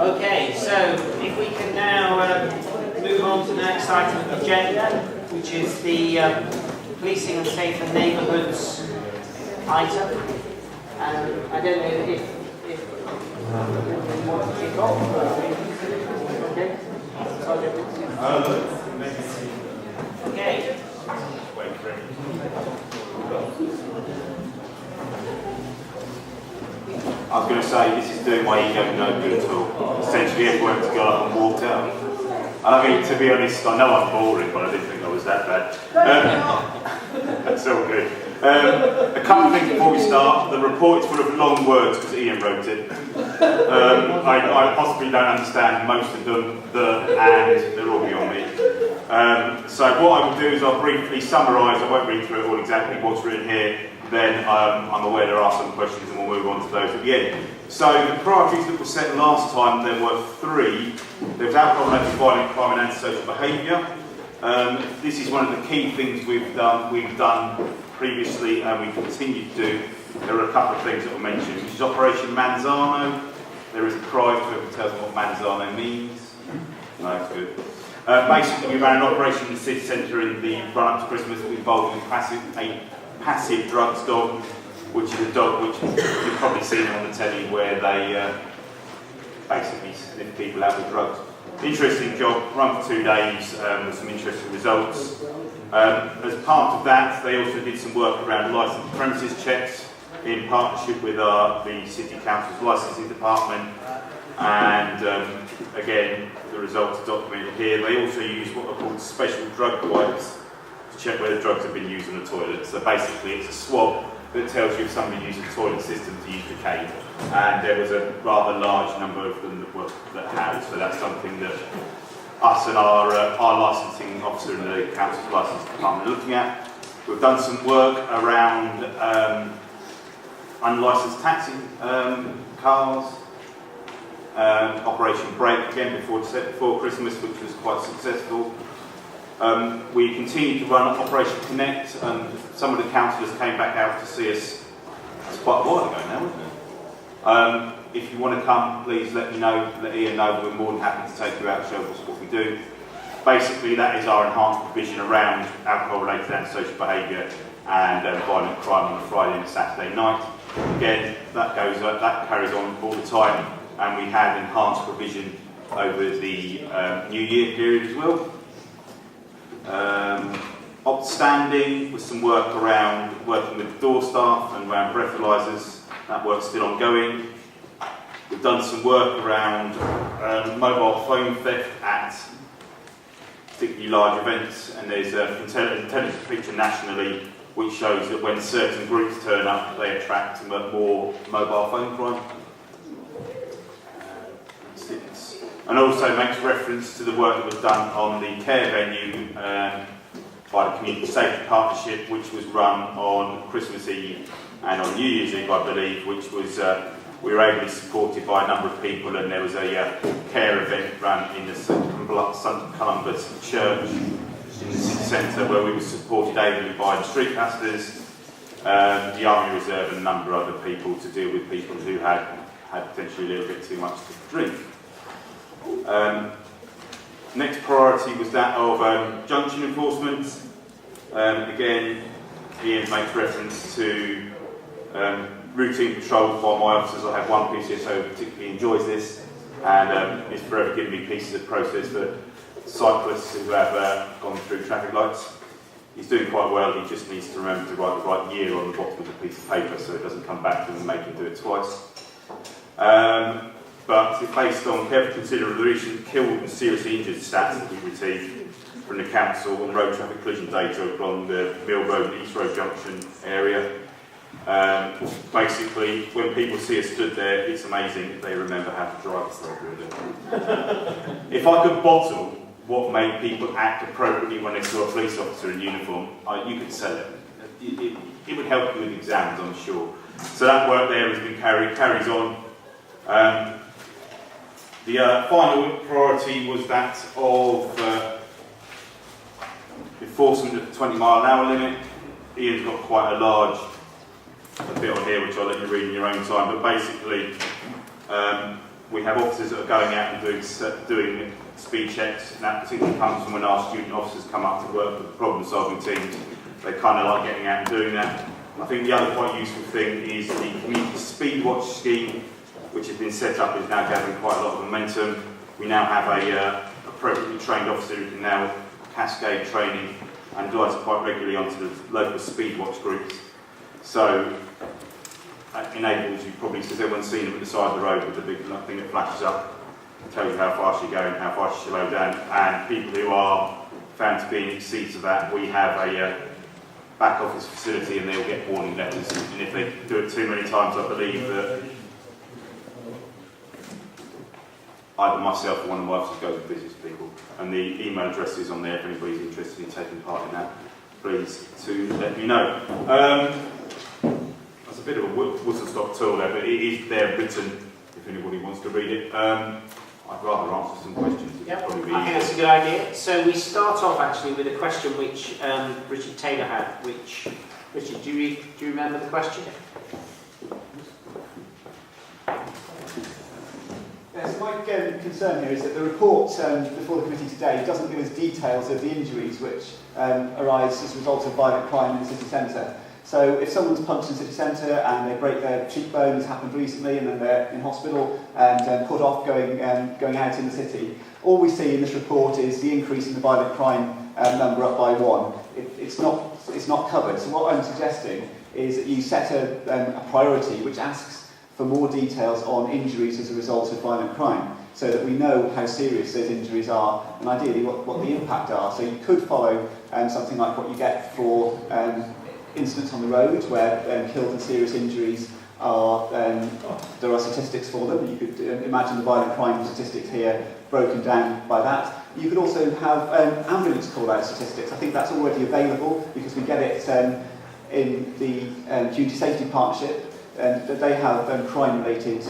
Okay, so if we can now move on to the next item of the agenda, which is the policing and safer neighbourhoods item. I don't know if you want to kick off. Okay. Okay. I was going to say, this is doing my ego no good at all. Essentially, everyone's got up and walked out. And I mean, to be honest, I know I'm boring, but I didn't think I was that bad. That's all good. A couple of things before we start. The report is full of long words because Ian wrote it. I possibly don't understand most of them, and they're all beyond me. So what I will do is I'll briefly summarise. I won't read through it all exactly what's written here. Then I'm aware there are some questions and we'll move on to those at the end. So the priorities that were set last time, there were three. There was alcohol-related violent crime and antisocial behaviour. This is one of the key things we've done previously and we continue to do. There are a couple of things that were mentioned, which is Operation Manzano. There is a prize to whoever tells me what Manzano means. No, that's good. Basically, we ran an operation in the city centre in the run-up to Christmas involving a passive drugs dog, which is a dog which you've probably seen on the telly where they basically sniff people out with drugs. Interesting job, run for 2 days with some interesting results. As part of that, they also did some work around licensed premises checks in partnership with the City Council's licensing department, and again, the results are documented here. They also use what are called special drug wipes to check whether drugs have been used in the toilet. So basically, it's a swab that tells you if somebody used a toilet system to use the cane, and there was a rather large number of them that had. So that's something that us and our licensing officer in the council's licensing department are looking at. We've done some work around unlicensed taxi cars. Operation Break again before Christmas, which was quite successful. We continued to run Operation Connect, and some of the councillors came back out to see us. It's quite a while ago now, isn't it? If you want to come, please let me know, let Ian know. We're more than happy to take you out and show us what we do. Basically, that is our enhanced provision around alcohol-related antisocial behaviour and violent crime on a Friday and a Saturday night. Again, that carries on all the time, and we had enhanced provision over the New Year period as well. Outstanding with some work around working with door staff and around breathalyzers. That work's still ongoing. We've done some work around mobile phone theft at particularly large events, and there's an intelligence picture nationally which shows that when certain groups turn up, they attract more mobile phone crime. And also makes reference to the work that was done on the care venue by the Community Safety Partnership, which was run on Christmas Eve and on New Year's Eve, I believe, which was we were ably supported by a number of people, and there was a care event run in the St Columbus Church in the city centre where we were supported ably by the street pastors, the Army Reserve and a number of other people to deal with people who had potentially a little bit too much to drink. Next priority was that of junction enforcement. Again, Ian makes reference to routine patrols by my officers. I have one PCSO who particularly enjoys this, and is forever giving me pieces of process for cyclists who have gone through traffic lights. He's doing quite well. He just needs to remember to write the right year on the bottom of the piece of paper so it doesn't come back to him and make him do it twice. But it's based on careful consideration killed and seriously injured stats that we received from the council and road traffic collision data along the Mill Road and East Road Junction area. Basically, when people see us stood there, it's amazing they remember how to drive appropriately. If I could bottle what made people act appropriately when they saw a police officer in uniform, you could sell it. It would help you with exams, I'm sure. So that work there has been carries on. The final priority was that of enforcement of the 20-mile-an-hour limit. Ian's got quite a bit on here which I'll let you read in your own time, but basically we have officers that are going out and doing speed checks, and that particularly comes from when our student officers come up to work with the problem-solving teams. They kind of like getting out and doing that. I think the other quite useful thing is the community speed watch scheme, which has been set up, is now gathering quite a lot of momentum. We now have a appropriately trained officer who can now cascade training and guides quite regularly onto the local speed watch groups. So that enables you probably, because everyone's seen them at the side of the road with the big thing that flashes up, tells you how fast you're going, how fast you slow down, and people who are found to be in exceeds of that, we have a back office facility and they'll get warning letters, and if they do it too many times, I believe that either myself or one of my officers goes to business people, and the email address is on there if anybody's interested in taking part in that. Please to let me know. That's a bit of a whistle-stop tool there, but it is there written if anybody wants to read it. I'd rather answer some questions. Yeah, I think that's a good idea. So we start off actually with a question which Richard Taylor had. Which Richard, do you remember the question? Yes, my concern here is that the report before the committee today doesn't give us details of the injuries which arise as a result of violent crime in the city centre. So if someone's punched in the city centre and they break their cheekbone, as happened recently, and then they're in hospital and put off going out in the city, all we see in this report is the increase in the violent crime number up by 1. It's not covered. So what I'm suggesting is that you set a priority which asks for more details on injuries as a result of violent crime, so that we know how serious those injuries are and ideally what the impact are. So you could follow something like what you get for incidents on the road where killed and serious injuries are, there are statistics for them. You could imagine the violent crime statistics here broken down by that. You could also have ambulance call-out statistics. I think that's already available because we get it in the Duty Safety Partnership, that they have crime-related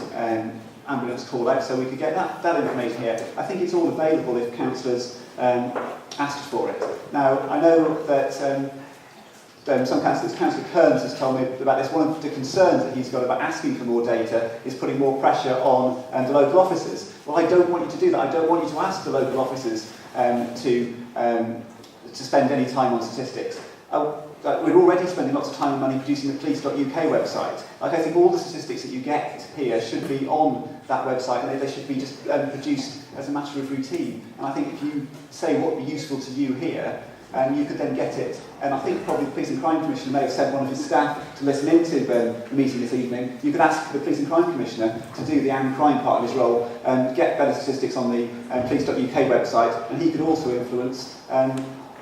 ambulance call-outs, so we could get that information here. I think it's all available if councillors asked for it. Now, I know that some councillors, Councillor Kearns has told me about this. One of the concerns that he's got about asking for more data is putting more pressure on the local officers. Well, I don't want you to do that. I don't want you to ask the local officers to spend any time on statistics. We're already spending lots of time and money producing the police.uk website. Like, I think all the statistics that you get here should be on that website, and they should be just produced as a matter of routine. And I think if you say what would be useful to you here, you could then get it. And I think probably the Police and Crime Commissioner may have sent one of his staff to listen into the meeting this evening. You could ask the Police and Crime Commissioner to do the crime part of his role and get better statistics on the police.uk website, and he could also influence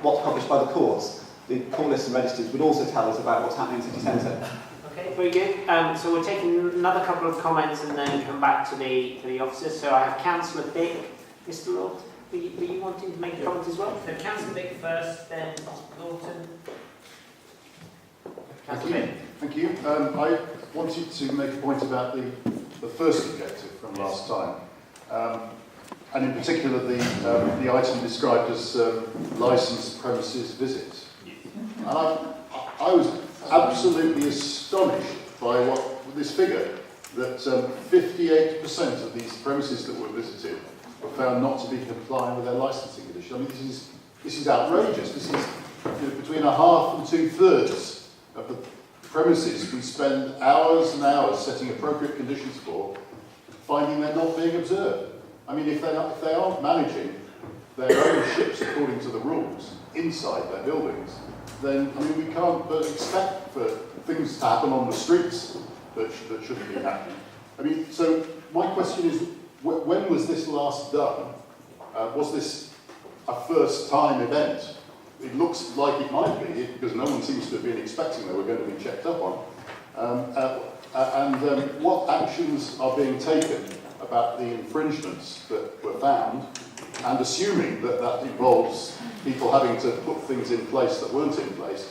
what's published by the courts. The call lists and registers would also tell us about what's happening in the city centre. Okay, very good. So we're taking another couple of comments and then come back to the officers. So I have Councillor Big, Mr. Lord. Were you wanting to make a comment as well? So Councillor Big first, then Lawton. Councillor Big. Thank you. I wanted to make a point about the first objective from last time, and in particular the item described as licensed premises visits. And I was absolutely astonished by this figure, that 58% of these premises that were visited were found not to be complying with their licensing conditions. I mean, this is outrageous. This is between a half and 2/3 of the premises we spend hours and hours setting appropriate conditions for, finding they're not being observed. I mean, if they aren't managing their own ships according to the rules inside their buildings, then I mean we can't but expect for things to happen on the streets that shouldn't be happening. I mean, so my question is, when was this last done? Was this a first-time event? It looks like it might be, because no one seems to have been expecting they were going to be checked up on. What actions are being taken about the infringements that were found, and assuming that involves people having to put things in place that weren't in place,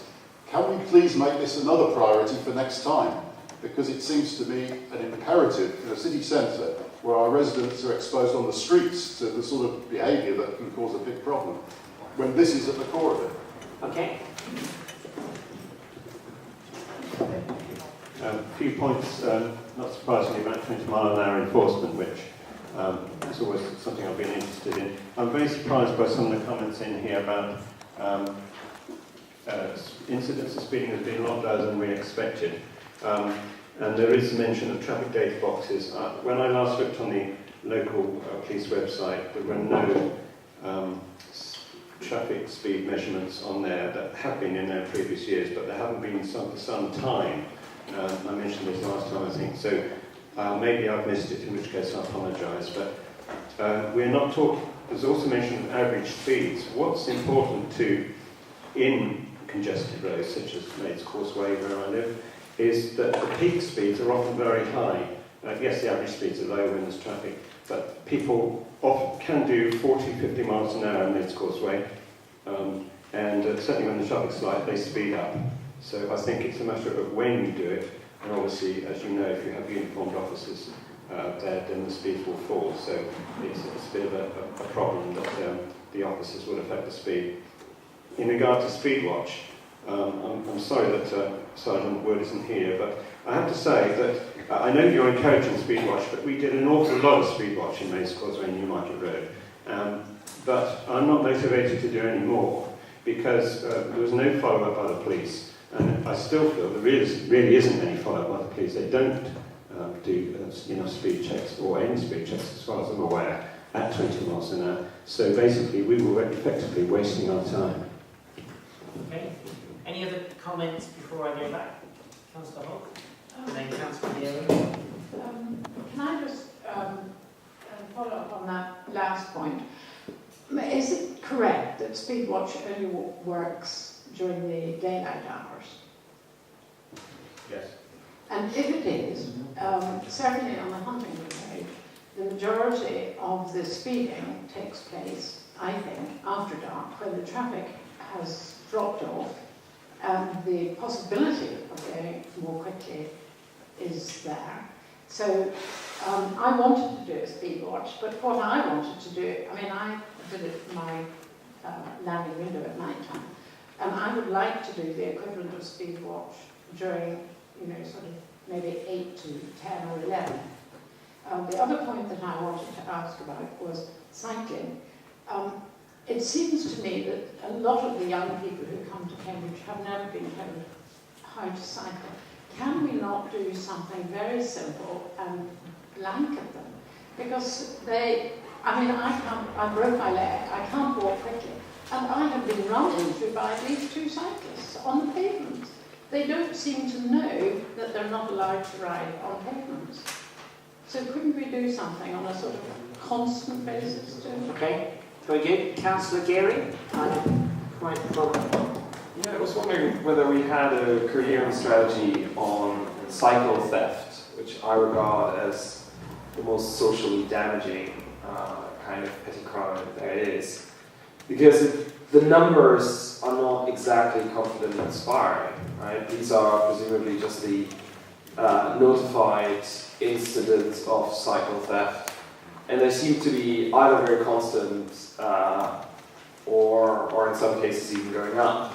can we please make this another priority for next time? Because it seems to me an imperative in a city centre where our residents are exposed on the streets to the sort of behaviour that can cause a big problem, when this is at the core of it. Okay. A few points, not surprisingly, about 20 mile an hour enforcement, which It's always something I've been interested in. I'm very surprised by some of the comments in here about incidents of speeding has been a lot lower than we expected. And there is mention of traffic data boxes. When I last looked on the local police website, there were no traffic speed measurements on there that have been in there in previous years, but there haven't been some for some time. I mentioned this last time, I think, so maybe I've missed it, in which case I apologise. But we're not talking, there's also mention of average speeds. What's important in congested roads, such as Maid's Causeway, where I live, is that the peak speeds are often very high. Yes, the average speeds are low when there's traffic, but people often can do 40, 50 miles an hour on Maid's Causeway, and certainly when the traffic's light, they speed up. So I think it's a matter of when you do it, and obviously, as you know, if you have uniformed officers there, then the speeds will fall. So it's a bit of a problem that the officers will affect the speed. In regard to Speedwatch, I'm sorry that Sergeant Wood isn't here, but I have to say that I know you're encouraging Speedwatch, but we did an awful lot of Speedwatch in Maid's Causeway and Newmarket Road. But I'm not motivated to do any more because there was no follow-up by the police, and I still feel there really isn't any follow-up by the police. They don't do enough speed checks or any speed checks, as far as I'm aware, at 20 miles an hour. So basically, we were effectively wasting our time. Okay. Any other comments before I go back? Councillor Hogg, and then Councillor Neary. Can I just follow up on that last point? Is it correct that Speedwatch only works during the daylight hours? Yes. And if it is, certainly on the Huntingdon Road, the majority of the speeding takes place, I think, after dark, when the traffic has dropped off, and the possibility of going more quickly is there. So I wanted to do a speed watch, but what I wanted to do, I mean, I did it in my landing window at night time, and I would like to do the equivalent of speed watch during, sort of maybe 8 to 10 or 11. The other point that I wanted to ask about was cycling. It seems to me that a lot of the young people who come to Cambridge have never been told how to cycle. Can we not do something very simple and blanket them? Because I broke my leg, I can't walk quickly, and I have been run into by at least 2 cyclists on the pavements. They don't seem to know that they're not allowed to ride on pavements. So couldn't we do something on a sort of constant basis too? Okay, very good. Councillor Geary, quite from. Yeah, I was wondering whether we had a coherent strategy on cycle theft, which I regard as the most socially damaging kind of petty crime there is. Because the numbers are not exactly confident and inspiring, right? These are presumably just the notified incidents of cycle theft, and they seem to be either very constant or in some cases even going up.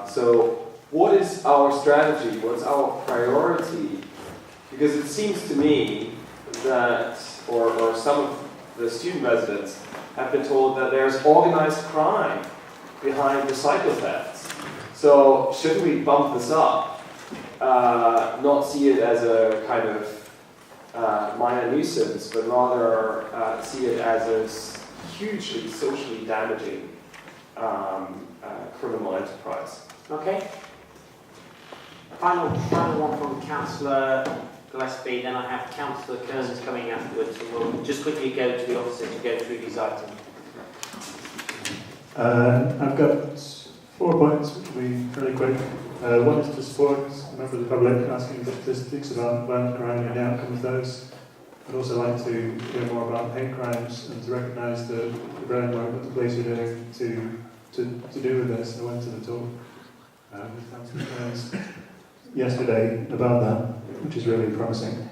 So what is our strategy? What's our priority? Because it seems to me that, or some of the student residents have been told that there's organized crime behind the cycle thefts. So shouldn't we bump this up? Not see it as a kind of minor nuisance, but rather see it as a hugely socially damaging criminal enterprise. Okay. Final one from Councillor Gillespie, then I have Councillor Kearns coming afterwards, and we'll just quickly go to the officer to go through these items. I've got 4 points, which will be fairly quick. One is to support a member of the public asking for statistics about violent crime and the outcome of those. I'd also like to hear more about hate crimes and to recognise the groundwork that the police are doing to do with this. I went to the talk with Councillor Kearns yesterday about that, which is really promising.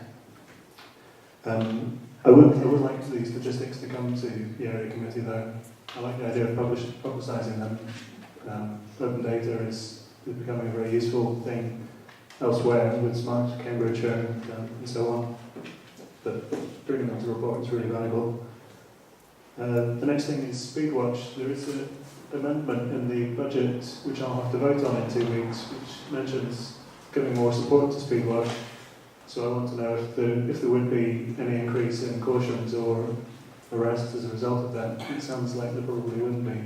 I would like the statistics to come to the area committee though. I like the idea of publicising them. Open data is becoming a very useful thing elsewhere with Smart Cambridge and so on. but bringing them to report is really valuable. The next thing is Speedwatch. There is an amendment in the budget which I'll have to vote on in 2 weeks, which mentions giving more support to Speedwatch. So I want to know if there would be any increase in cautions or arrests as a result of that. It sounds like there probably wouldn't be.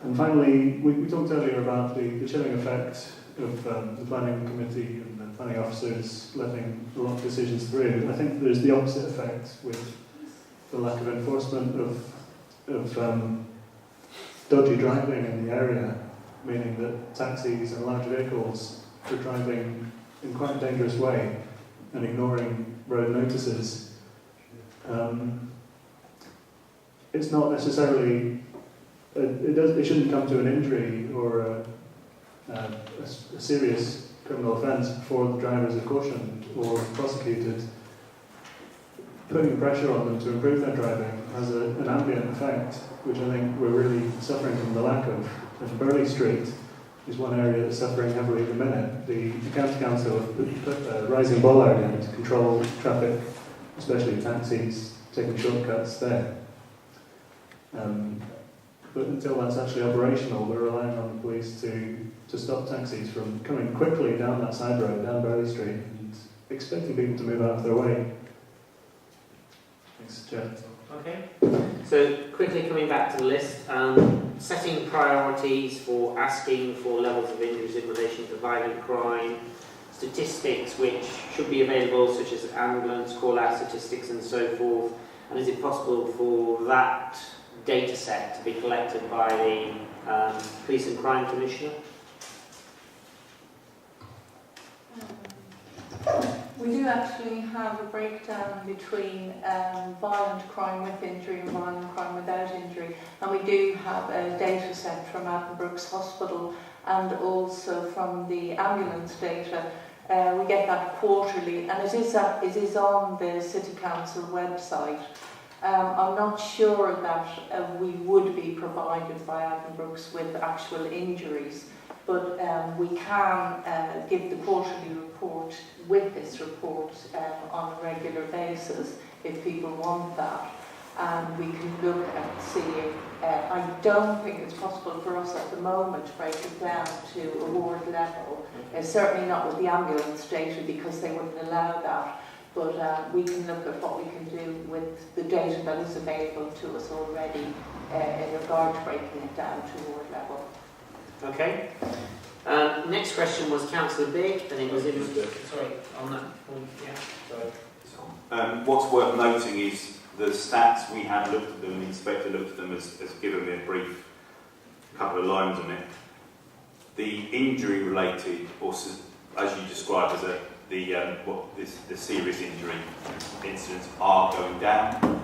And finally, we talked earlier about the chilling effect of the planning committee and the planning officers letting a lot of decisions through. I think there's the opposite effect with the lack of enforcement of dodgy driving in the area, meaning that taxis and large vehicles are driving in quite a dangerous way and ignoring road notices. It's not necessarily, it shouldn't come to an injury or a serious criminal offence before the drivers are cautioned or prosecuted. Putting pressure on them to improve their driving has an ambient effect, which I think we're really suffering from the lack of. And Burley Street is one area that's suffering heavily at the minute. The County Council have put a rising bollard in to control traffic, especially taxis, taking shortcuts there. But until that's actually operational, we're relying on the police to stop taxis from coming quickly down that side road, down Burley Street, and expecting people to move out of their way. Thanks, Chair. Okay. So quickly coming back to the list, setting priorities for asking for levels of injuries in relation to violent crime, statistics which should be available, such as ambulance call-out statistics and so forth. And is it possible for that data set to be collected by the Police and Crime Commissioner? We do actually have a breakdown between violent crime with injury and violent crime without injury, and we do have a data set from Addenbrooke's Hospital and also from the ambulance data. We get that quarterly, and it is on the City Council website. I'm not sure that we would be provided by Addenbrooke's with actual injuries, but we can give the quarterly report with this report on a regular basis if people want that. And we can look and see if, I don't think it's possible for us at the moment to break it down to a ward level. Certainly not with the ambulance data because they wouldn't allow that. But we can look at what we can do with the data that is available to us already in regard to breaking it down to ward level. Okay. Next question was Councillor Big, and it was sorry, on that point, yeah. Sorry. What's worth noting is the stats, we have looked at them, the inspector looked at them, has given me a brief couple of lines on it. The injury related, or as you described as the serious injury incidents are going down.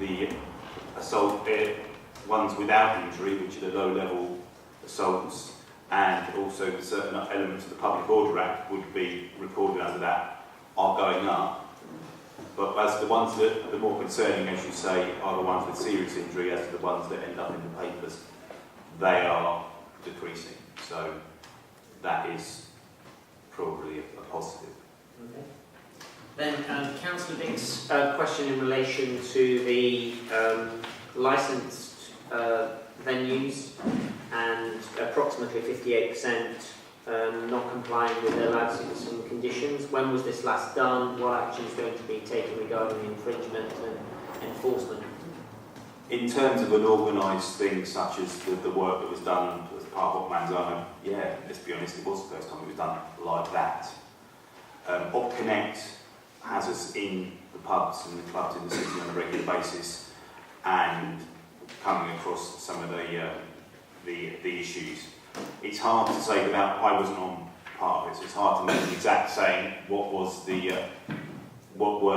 The assault ones without injury, which are the low level assaults, and also certain elements of the Public Order Act would be recorded under that, are going up. But as the ones that are more concerning, as you say, are the ones with serious injury, as the ones that end up in the papers, they are decreasing. So that is probably a positive. Okay. Then Councillor Dick's question in relation to the licensed venues and approximately 58% not complying with their licensing conditions. When was this last done? What action is going to be taken regarding the infringement and enforcement? In terms of an organised thing such as the work that was done as part of Manzano, yeah, let's be honest, it was the first time it was done like that. OpConnect has us in the pubs and the clubs in the city on a regular basis, and coming across some of the issues. It's hard to say without, I wasn't on part of it, so it's hard to make an exact saying what were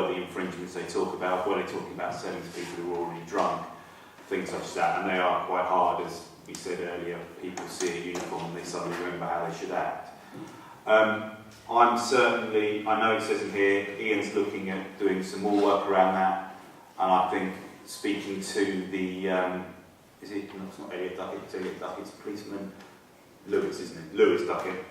the infringements they talk about. Were they talking about selling to people who were already drunk, things such as that, and they are quite hard, as we said earlier. People see a uniform and they suddenly remember how they should act. I'm certainly, I know it says in here, Ian's looking at doing some more work around that, and I think speaking to the, it's not Elliot Duckett, it's Elliot Duckett's policeman, Lewis, isn't it? Lewis Duckett.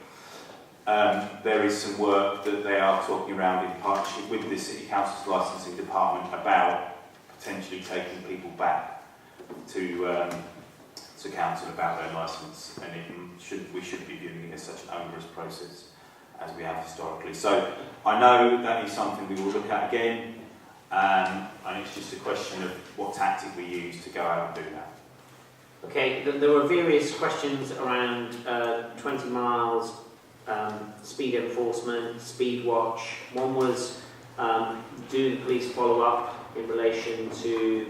there is some work that they are talking around in partnership with the City Council's licensing department about potentially taking people back to council about their licence, and we should be viewing it as such an onerous process as we have historically. So I know that is something we will look at again, and it's just a question of what tactic we use to go out and do that. Okay, there were various questions around 20 miles, speed enforcement, speed watch. One was, do the police follow up in relation to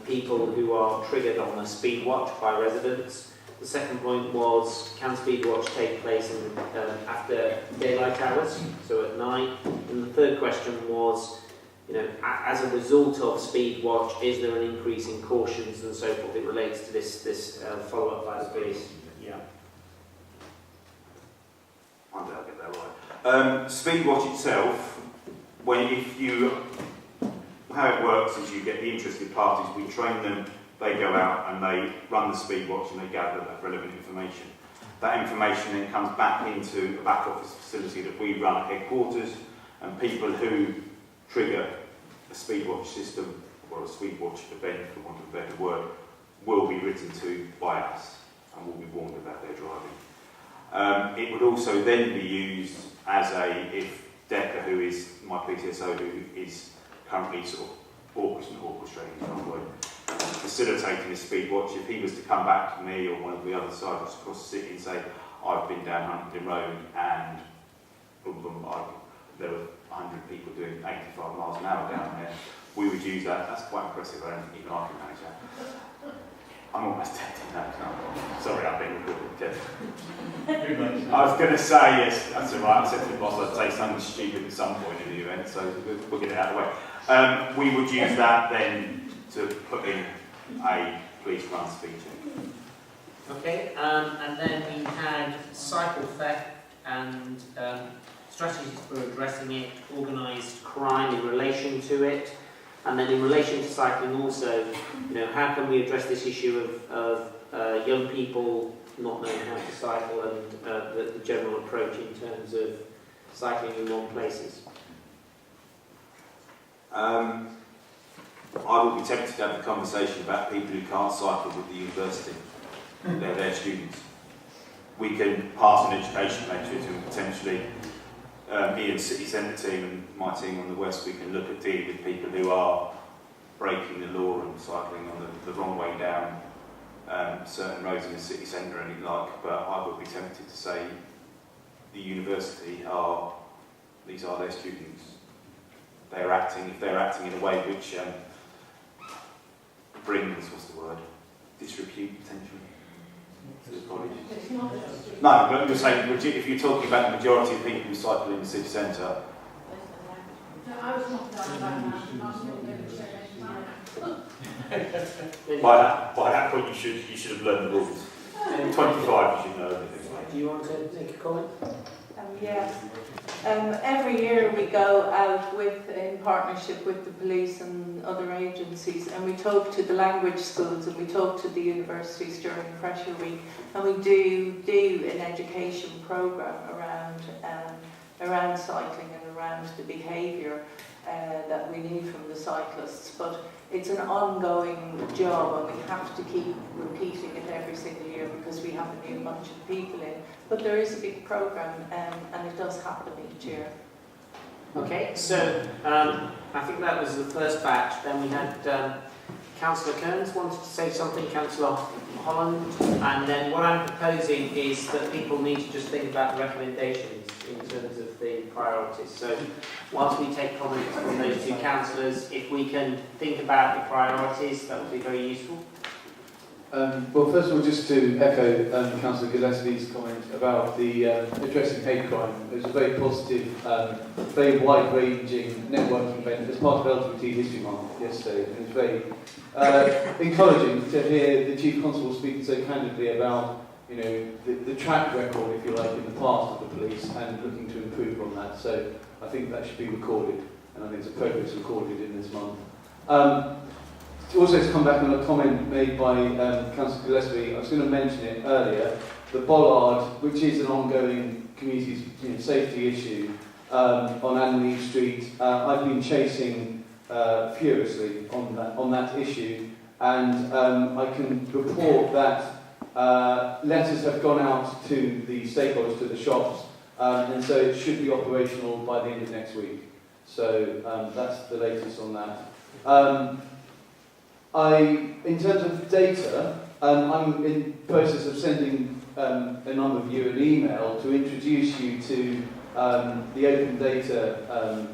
people who are triggered on a speed watch by residents? The second point was, can speed watch take place after daylight hours, so at night? And the third question was, as a result of speed watch, is there an increase in cautions and so forth? It relates to this follow-up by the police. Yeah. One day I'll get that right. Speed watch itself, how it works is you get the interested parties, we train them, they go out and they run the speed watch and they gather that relevant information. That information then comes back into a back office facility that we run at headquarters, and people who trigger a speed watch system or a speed watch event, for want of a better word, will be written to by us and will be warned about their driving. It would also then be used as if DECA, who is my PTSO, who is currently sort of orchestrating, facilitating a speed watch, if he was to come back to me or one of the other sergeants across the city and say, I've been down Huntingdon Road and there were 100 people doing 85 miles an hour down there, we would use that. That's quite impressive. I don't think even I can manage that. I'm almost tempted now. Sorry, I've been recorded. I was going to say, yes, that's all right. I said to the boss I'd say something stupid at some point in the event, so we'll get it out of the way. We would use that then to put in a police run speed check. Okay, and then we had cycle theft and strategies for addressing it, organised crime in relation to it, and then in relation to cycling also, how can we address this issue of young people not knowing how to cycle and the general approach in terms of cycling in wrong places? I would be tempted to have a conversation about people who can't cycle with the university. They're their students. We can pass an education matrix and potentially Ian's City Centre team and my team on the West, we can look at dealing with people who are breaking the law and cycling on the wrong way down certain roads in the city centre and the like, but I would be tempted to say the university these are their students. If they're acting in a way which brings, disrepute potentially to the college. No, but you're saying, if you're talking about the majority of people who cycle in the city centre. No, I was not talking about By that point, you should have learned the rules. 25, you should know everything. Do you want to make a comment? Yes. Every year we go out in partnership with the police and other agencies, and we talk to the language schools and we talk to the universities during Fresher Week, and we do an education programme around cycling and around the behaviour that we need from the cyclists. But it's an ongoing job, and we have to keep repeating it every single year because we have a new bunch of people in. But there is a big programme, and it does happen each year. Okay, so I think that was the first batch. Then we had Councillor Kearns wanted to say something, Councillor Holland, and then what I'm proposing is that people need to just think about the recommendations in terms of the priorities. So whilst we take comments from those two councillors, if we can think about the priorities, that would be very useful. Well, first of all, just to echo Councillor Gillespie's comment about the addressing hate crime. It was a very positive, very wide-ranging networking event as part of LGBT History Month yesterday. And it was very encouraging to hear the Chief Constable speaking so candidly about the track record, if you like, in the past of the police and looking to improve on that. So I think that should be recorded, and I think it's appropriate to record it in this month. Also, to come back on a comment made by Councillor Gillespie, I was going to mention it earlier, the bollard, which is an ongoing community's safety issue on Anne Eve Street. I've been chasing furiously on that issue, and I can report that letters have gone out to the stakeholders, to the shops, and so it should be operational by the end of next week. So that's the latest on that. In terms of data, I'm in the process of sending a number of you an email to introduce you to the open data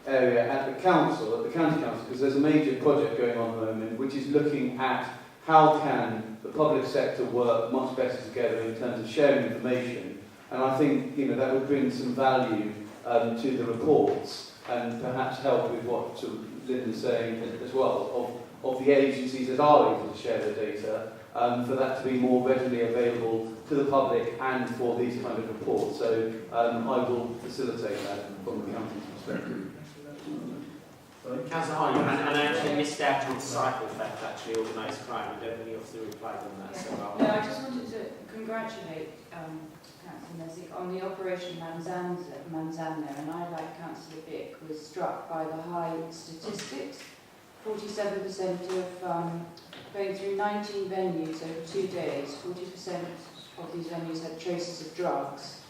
area at the council, at the county council, because there's a major project going on at the moment which is looking at how can the public sector work much better together in terms of sharing information. And I think that would bring some value to the reports and perhaps help with what Linda's saying as well, of the agencies that are able to share their data, for that to be more readily available to the public and for these kind of reports. So I will facilitate that from the county's perspective. Councillor Holland, and I actually missed out on cycle theft, actually, organised crime. I don't think you obviously replied on that, so I'll... No, I just wanted to congratulate Councillor Messick on the Operation Manzana, and I, like Councillor Bick, was struck by the high statistics. 47% of going through 19 venues over 2 days, 40% of these venues had traces of drugs.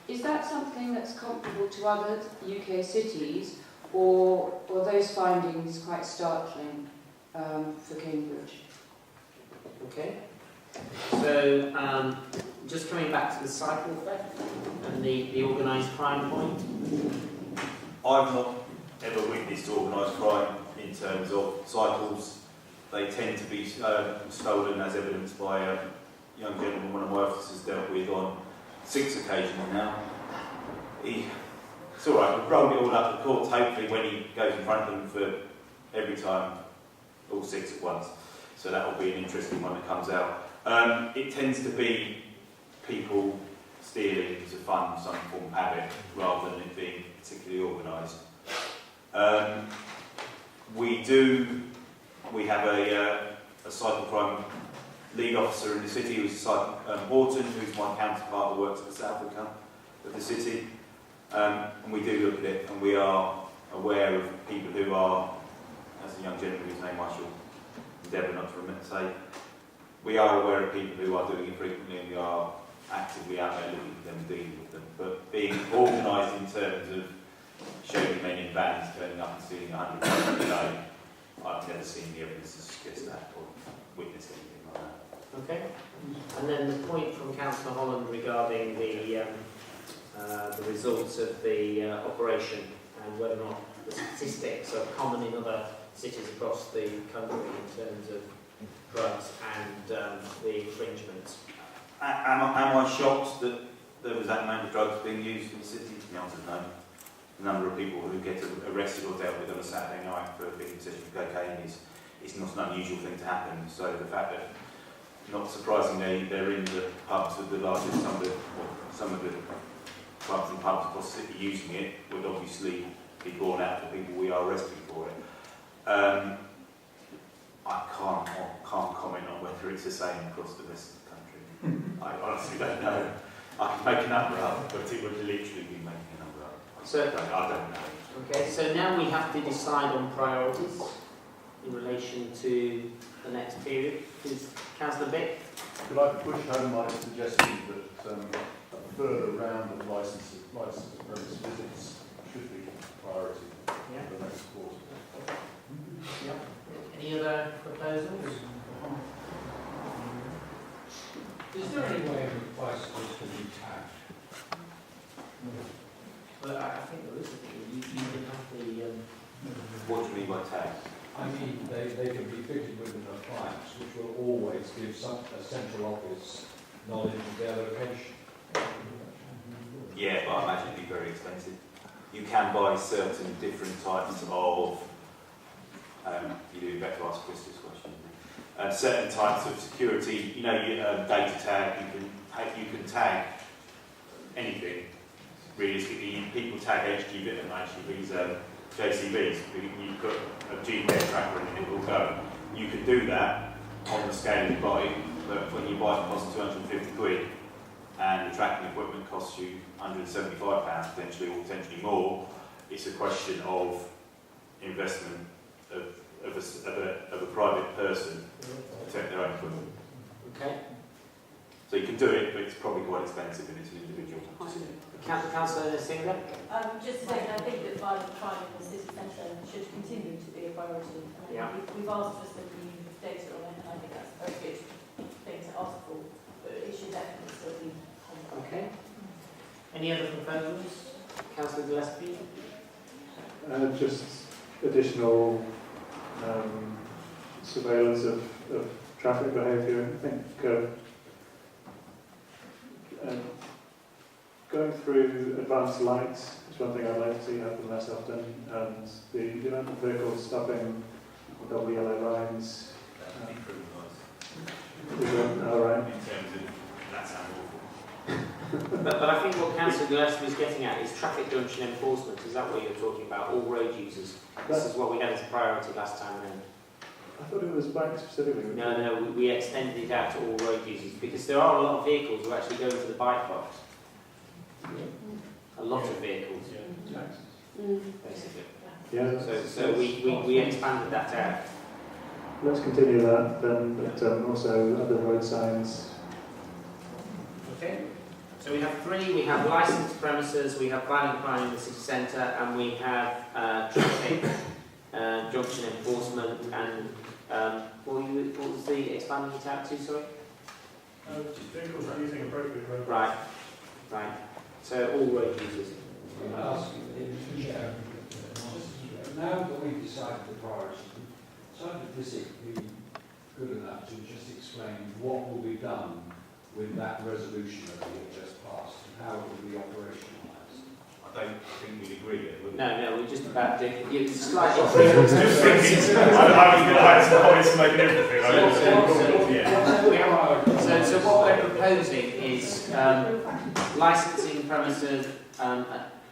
Is that something that's comparable to other UK cities, or those findings quite startling for Cambridge? Okay. So, just coming back to the cycle theft and the organised crime point. I've not ever witnessed organised crime in terms of cycles. They tend to be stolen, as evidenced by a young gentleman one of my officers dealt with on 6 occasions now. It's all right, we've rolled it all up the courts, hopefully when he goes in front of them for every time, all 6 at once. So that will be an interesting one that comes out. It tends to be people stealing as a fun, some form of habit, rather than it being particularly organised. We have a cycle crime lead officer in the city, who's Horton, who's my counterpart who works at the south of the city. And we do look at it, and we are aware of people who are, as a young gentleman whose name I shall endeavour not to say, we are aware of people who are doing it frequently, and we are actively out there looking for them and dealing with them. But being organised in terms of showing men in vans turning up and stealing 100 pounds a day, I've never seen the evidence to suggest that or witnessed anything like that. Okay. And then the point from Councillor Holland regarding the results of the operation and whether or not the statistics are common in other cities across the country in terms of drugs and the infringements. Am I shocked that there was that amount of drugs being used in the city? The answer is no. The number of people who get arrested or dealt with on a Saturday night for being in possession of cocaine is not an unusual thing to happen. So the fact that, not surprisingly, they're in the pubs with the largest, some of the clubs and pubs across the city using it would obviously be borne out for people we are arresting for it. I can't comment on whether it's the same across the rest of the country. I honestly don't know. I can make a number up, but it would literally be making a number up. So, I don't know. Okay, so now we have to decide on priorities in relation to the next period. Is Councillor Bick? Could I push home my suggestion that a further round of licensed premise visits should be a priority for the next quarter? Yeah. Any other proposals? Is there any way of bicycles to be tagged? Well, I think there is. You can have the... What do you mean by tag? I mean, they can be fitted with an appliance which will always give a central office knowledge of their location. Yeah, but I imagine it'd be very expensive. You can buy certain different types of... you do better ask Chris this question. Certain types of security, data tag, you can tag anything. Realistically, people tag HGV and HGVs, JCBs. You put a GPS tracker in and it will go. You can do that on the scale you buy, but when you buy it, it costs 250 quid. and the tracking equipment costs you £175 potentially, or potentially more, it's a question of investment of a private person to protect their own equipment. Okay. So you can do it, but it's probably quite expensive and it's an individual. Councillor Singer? Just to say, I think that violent crime in the city centre should continue to be a priority. Yeah. We've asked for some new data on it, and I think that's a very good thing to ask for, but it should definitely still be on. Okay. Any other proposals? Councillor Gillespie? Just additional surveillance of traffic behaviour. I think going through advanced lights is one thing I'd like to see happen less often, and the amount of vehicles stopping on double yellow lines. All right. In terms of, that sounds awful. But I think what Councillor Gillespie is getting at is traffic junction enforcement. Is that what you're talking about? All road users. This is what we had as a priority last time then. I thought it was bike specifically. No, we extended it out to all road users because there are a lot of vehicles who actually go into the bike box. A lot of vehicles, basically. Yeah. So we expanded that out. Let's continue that then, but also other road signs. Okay. So we have three. We have licensed premises, we have violent crime in the city centre, and we have traffic junction enforcement. And what was the expanding it out to? Sorry. Vehicles using appropriate road. Right. So all road users. Now that we've decided the priorities, would this be good enough to just explain what will be done with that resolution that we have just passed and how it will be operationalised? I don't think we'd agree yet, would we? No, we're just about to. It's slightly. I was to make everything. So what we're proposing is licensing premises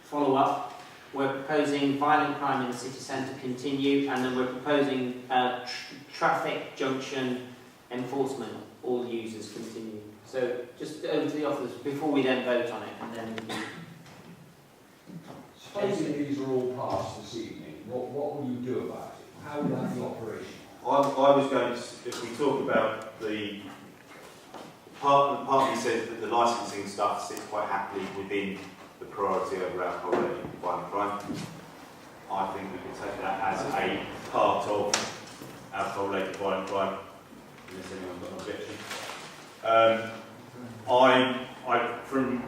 follow-up. We're proposing violent crime in the city centre continue, and then we're proposing traffic junction enforcement, all users continue. So just over to the officers before we then vote on it, and then. Supposing these are all passed this evening, what will you do about it? How will that be operational? I was going to, if we talk about the partly says that the licensing stuff sits quite happily within the priority over alcohol-related violent crime. I think we could take that as a part of alcohol-related violent crime, unless anyone's got an objection.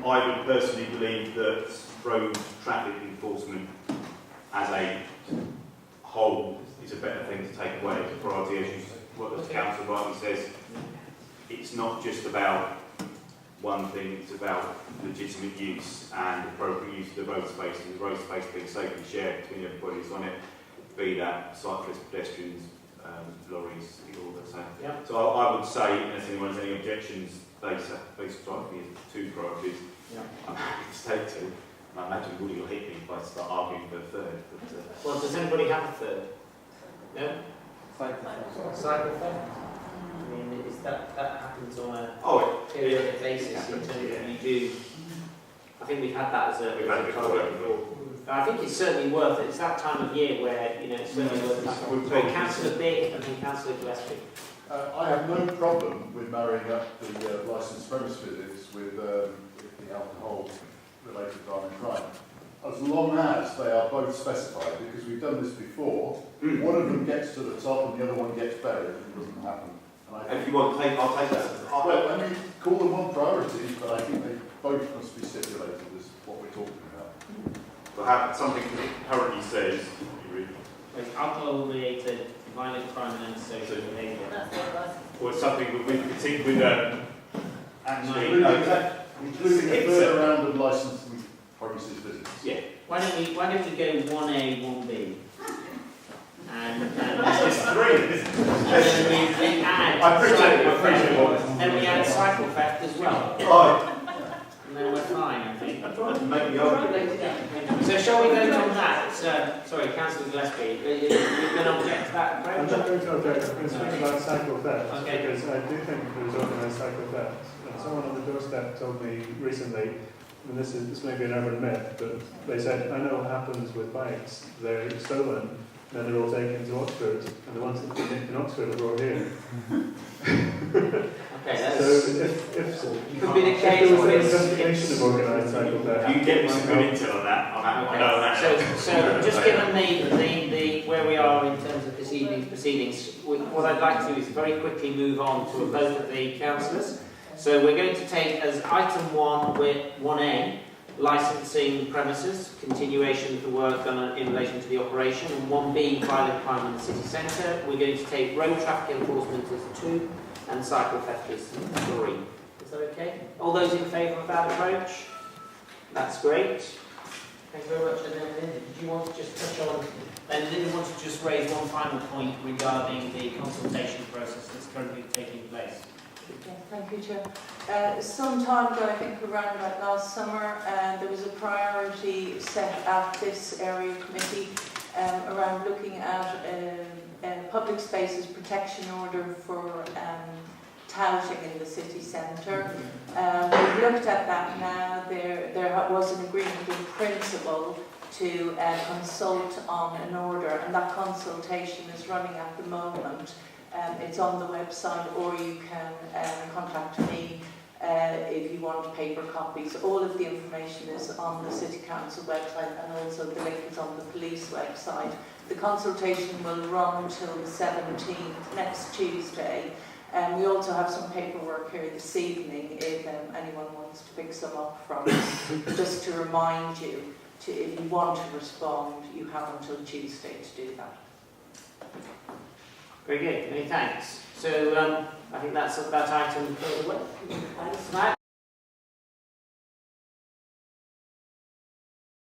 I would personally believe that road traffic enforcement as a whole is a better thing to take away as a priority. As what the council rightly says, it's not just about one thing, it's about legitimate use and appropriate use of the road space, and the road space being safely shared between everybody who's on it, be that cyclists, pedestrians, lorries, all the same. Yeah. So I would say, unless anyone has any objections, they strike me as two priorities. Yeah. I'm happy to take two. I imagine Woody will hit me if I start arguing for a third. But, Well, does anybody have a third? No? Cycle theft? I mean, is that happens on a periodic basis in terms of you do. I think we've had that as a target before. I think it's certainly worth it. It's that time of year where it's certainly worth it. So Councillor Bick and then Councillor Gillespie. I have no problem with marrying up the licensed premise visits with the alcohol-related violent crime, as long as they are both specified, because we've done this before. One of them gets to the top and the other one gets buried, and it doesn't happen. And if you want to take, I'll take that. Well, I mean, call them one priority, but I think they both must be stipulated as what we're talking about. We'll have something that currently says, Alcohol-related violent crime and antisocial behaviour. or something with actually, including a further round of licensed premises visits. Yeah. Why don't we go 1A, 1B? And It's three, isn't it? we add. I appreciate what. Then we add cycle theft as well. Oh. And then we're fine, I think. I'm trying to make the argument. So shall we vote on that? Sorry, Councillor Gillespie, you're going to object to that I'm approach? not going to object. I'm going to speak about cycle theft, Okay. because I do think there is organised cycle theft. And someone on the doorstep told me recently, and this may be an urban myth, but they said, I know what happens with bikes. They're stolen, then they're all taken to Oxford, and the ones that have been in Oxford are brought here. Okay, So that's... if Could be the if case. there was an where it's- investigation of organised cycle theft, If you get me some good intel on that, I know that. So just given the where we are in terms of this evening's proceedings, what I'd like to do is very quickly move on to a vote of the councillors. So we're going to take as item 1A, licensing premises, continuation of the work done in relation to the operation, and 1B, violent crime in the city centre. We're going to take road traffic enforcement as 2, and cycle theft as 3. Is that okay? All those in favour of that approach? That's great. Thank you very much. And then Linda, did you want to just touch on, and Linda wants to just raise one final point regarding the consultation process that's currently taking place. Yeah, thank you, Chair. Some time ago, I think around about last summer, there was a priority set at this area committee around looking at public spaces protection order for touting in the city centre. We've looked at that now. There was an agreement in principle to consult on an order, and that consultation is running at the moment. It's on the website, or you can contact me if you want paper copies. All of the information is on the City Council website, and also the link is on the police website. The consultation will run till the 17th, next Tuesday. We also have some paperwork here this evening if anyone wants to pick some up from us. Just to remind you, if you want to respond, you have until Tuesday to do that. Very good, many thanks. So I think that's that item. Thanks for that.